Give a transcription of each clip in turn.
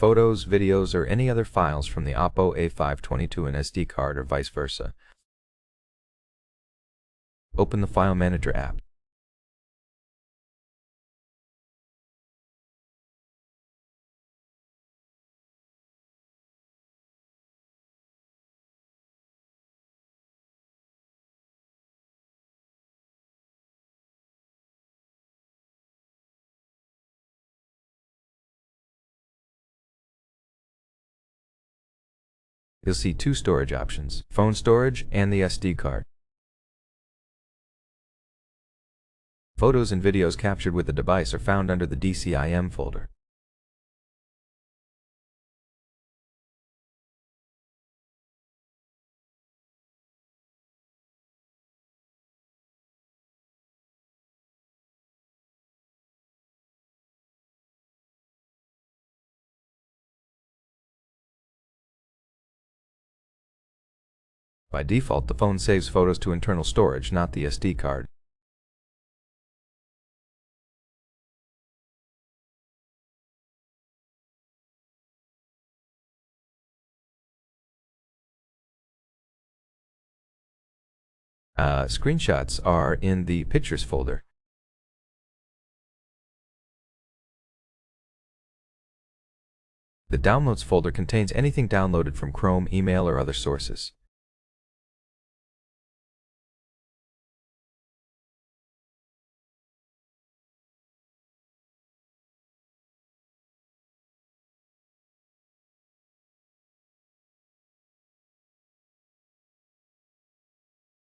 photos, videos, or any other files from the OPPO A5 to an SD card or vice versa. Open the File Manager app. You'll see two storage options, phone storage and the SD card. Photos and videos captured with the device are found under the DCIM folder. By default, the phone saves photos to internal storage, not the SD card. Screenshots are in the Pictures folder. The Downloads folder contains anything downloaded from Chrome, email, or other sources.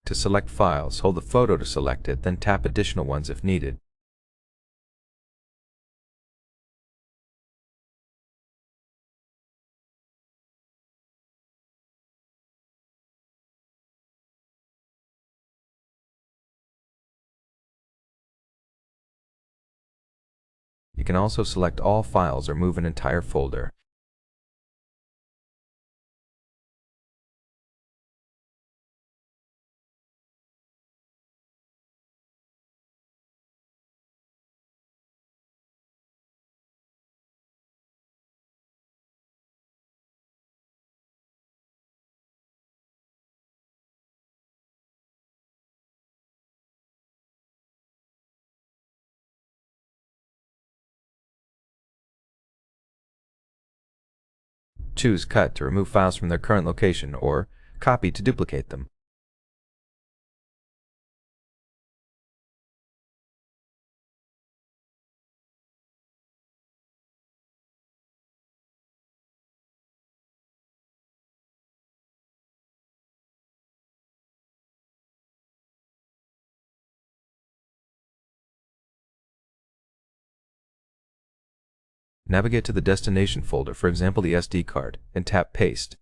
To select files, hold the photo to select it, then tap additional ones if needed. You can also select all files or move an entire folder. Choose Cut to remove files from their current location, or Copy to duplicate them. Navigate to the destination folder, for example the SD card, and tap Paste.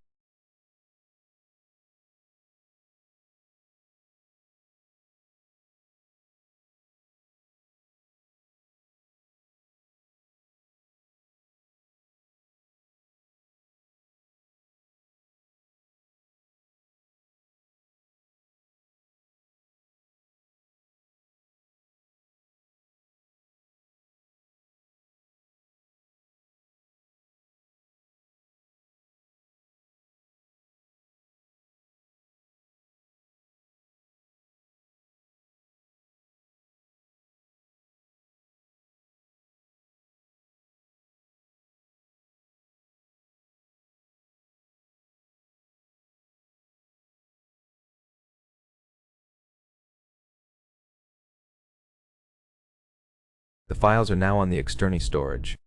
The files are now on the external storage.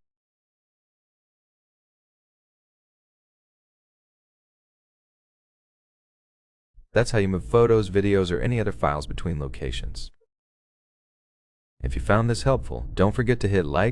That's how you move photos, videos, or any other files between locations. If you found this helpful, don't forget to hit like,